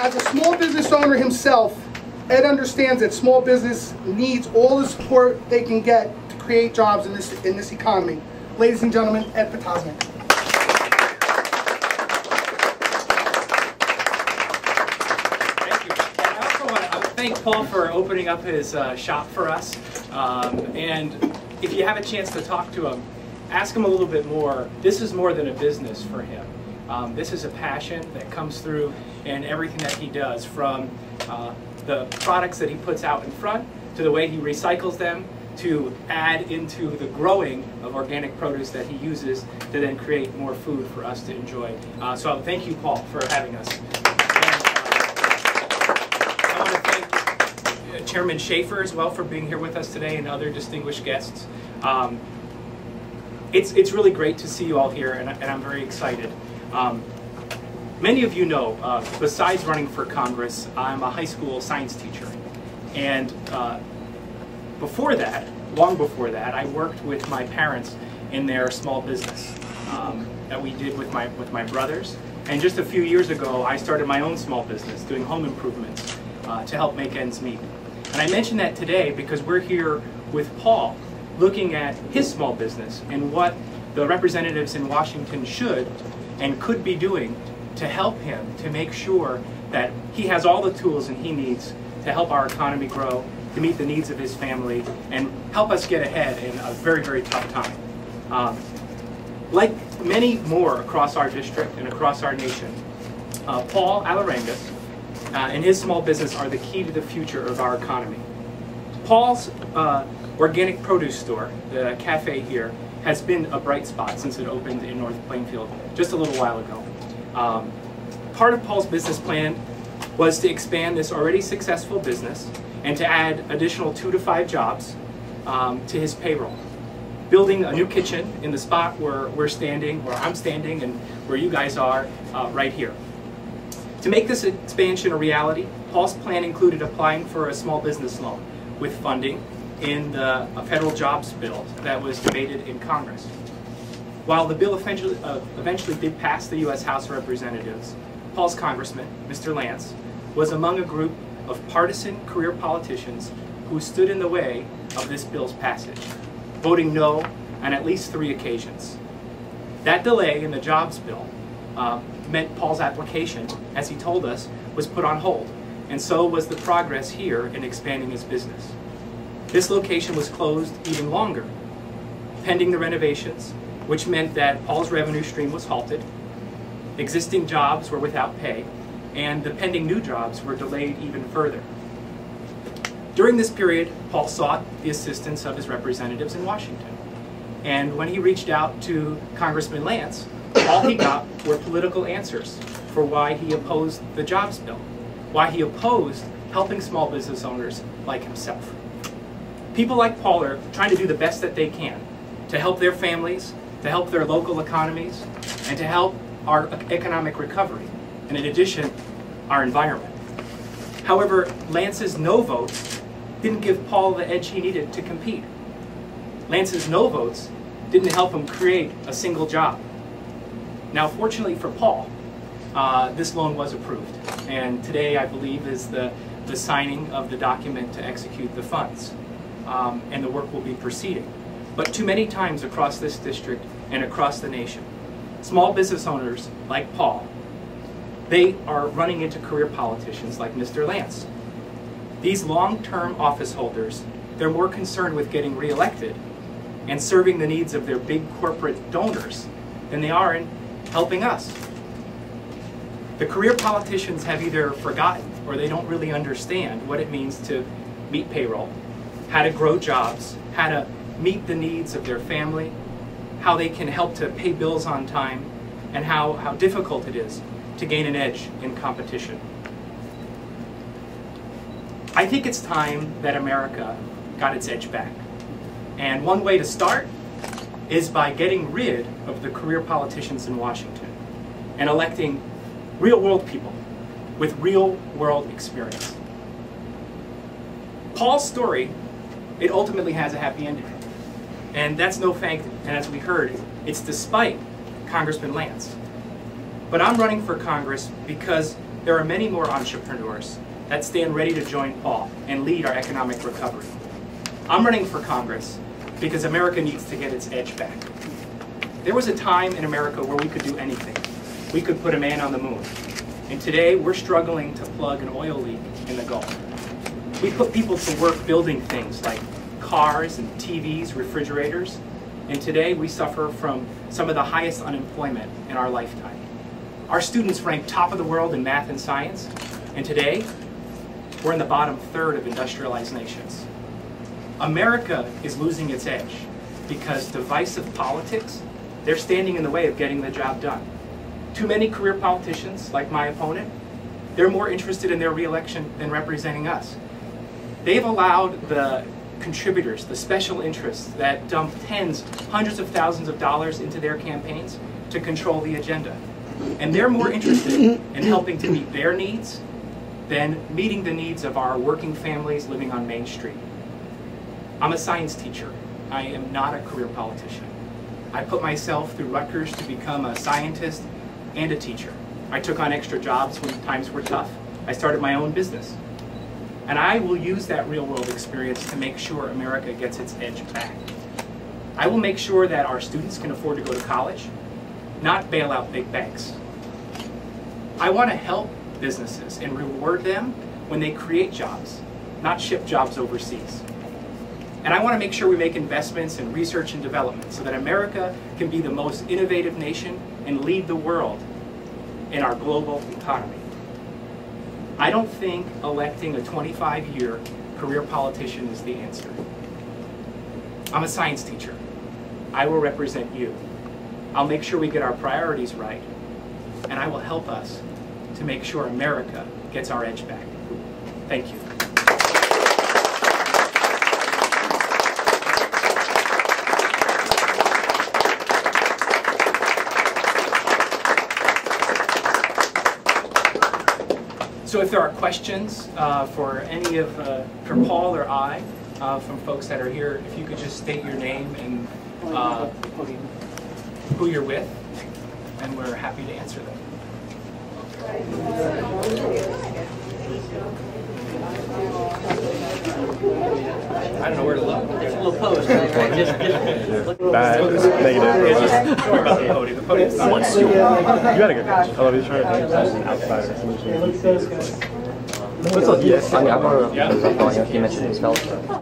As a small business owner himself, Ed understands that small business needs all the support they can get to create jobs in this economy. Ladies and gentlemen, Ed Potosnak. Thank you. And I also want to thank Paul for opening up his shop for us. And if you have a chance to talk to him, ask him a little bit more. This is more than a business for him. This is a passion that comes through in everything that he does, from the products that he puts out in front, to the way he recycles them, to add into the growing of organic produce that he uses to then create more food for us to enjoy. So thank you, Paul, for having us. And, I want to thank Chairman Schaefer as well for being here with us today, and other distinguished guests. It's really great to see you all here, and I'm very excited. Many of you know, besides running for Congress, I'm a high school science teacher. And before that, long before that, I worked with my parents in their small business that we did with my brothers. And just a few years ago, I started my own small business doing home improvements to help make ends meet. And I mention that today because we're here with Paul, looking at his small business and what the representatives in Washington should and could be doing to help him to make sure that he has all the tools and he needs to help our economy grow, to meet the needs of his family, and help us get ahead in a very, very tough time. Like many more across our district and across our nation, Paul Alirangues and his small business are the key to the future of our economy. Paul's organic produce store, the cafe here, has been a bright spot since it opened in North Plainfield just a little while ago. Part of Paul's business plan was to expand this already successful business and to add additional 2 to 5 jobs to his payroll. Building a new kitchen in the spot where we're standing, where I'm standing, and where you guys are right here. To make this expansion a reality, Paul's plan included applying for a small business loan with funding in the federal jobs bill that was debated in Congress. While the bill eventually did pass the U.S. House of Representatives, Paul's congressman, Mr. Lance, was among a group of partisan career politicians who stood in the way of this bill's passage, voting no on at least 3 occasions. That delay in the jobs bill meant Paul's application, as he told us, was put on hold, and so was the progress here in expanding his business. This location was closed even longer, pending the renovations, which meant that Paul's revenue stream was halted, existing jobs were without pay, and the pending new jobs were delayed even further. During this period, Paul sought the assistance of his representatives in Washington. And when he reached out to Congressman Lance, all he got were political answers for why he opposed the jobs bill, why he opposed helping small business owners like himself. People like Paul are trying to do the best that they can to help their families, to help their local economies, and to help our economic recovery, and in addition, our environment. However, Lance's no votes didn't give Paul the edge he needed to compete. Lance's no votes didn't help him create a single job. Now, fortunately for Paul, this loan was approved, and today, I believe, is the signing of the document to execute the funds, and the work will be proceeding. But too many times across this district and across the nation, small business owners like Paul, they are running into career politicians like Mr. Lance. These long-term office holders, they're more concerned with getting reelected and serving the needs of their big corporate donors than they are in helping us. The career politicians have either forgotten or they don't really understand what it means to meet payroll, how to grow jobs, how to meet the needs of their family, how they can help to pay bills on time, and how difficult it is to gain an edge in competition. I think it's time that America got its edge back. And one way to start is by getting rid of the career politicians in Washington and electing real-world people with real-world experience. Paul's story, it ultimately has a happy ending. And that's no thank, and as we heard, it's despite Congressman Lance. But I'm running for Congress because there are many more entrepreneurs that stand ready to join Paul and lead our economic recovery. I'm running for Congress because America needs to get its edge back. There was a time in America where we could do anything. We could put a man on the moon. And today, we're struggling to plug an oil leak in the Gulf. We put people to work building things like cars and TVs, refrigerators, and today we suffer from some of the highest unemployment in our lifetime. Our students rank top of the world in math and science, and today, we're in the bottom third of industrialized nations. America is losing its edge because divisive politics, they're standing in the way of getting the job done. Too many career politicians, like my opponent, they're more interested in their re-election than representing us. They've allowed the contributors, the special interests that dump tens, hundreds of thousands of dollars into their campaigns to control the agenda. And they're more interested in helping to meet their needs than meeting the needs of our working families living on Main Street. I'm a science teacher. I am not a career politician. I put myself through Rutgers to become a scientist and a teacher. I took on extra jobs when times were tough. I started my own business. And I will use that real-world experience to make sure America gets its edge back. I will make sure that our students can afford to go to college, not bail out big banks. I want to help businesses and reward them when they create jobs, not ship jobs overseas. And I want to make sure we make investments in research and development so that America can be the most innovative nation and lead the world in our global economy. I don't think electing a 25-year career politician is the answer. I'm a science teacher. I will represent you. I'll make sure we get our priorities right, and I will help us to make sure America gets our edge back. Thank you. So if there are questions for any of, for Paul or I, from folks that are here, if you could just state your name and who you're with, and we're happy to answer them. I don't know where to look. There's a little post, right? Just look. Bad. Negative. Don't worry about the podium. The podium's not. You got a good question. I love you trying to as an outsider. Yes, I mean, I want to, you mentioned his fellowship.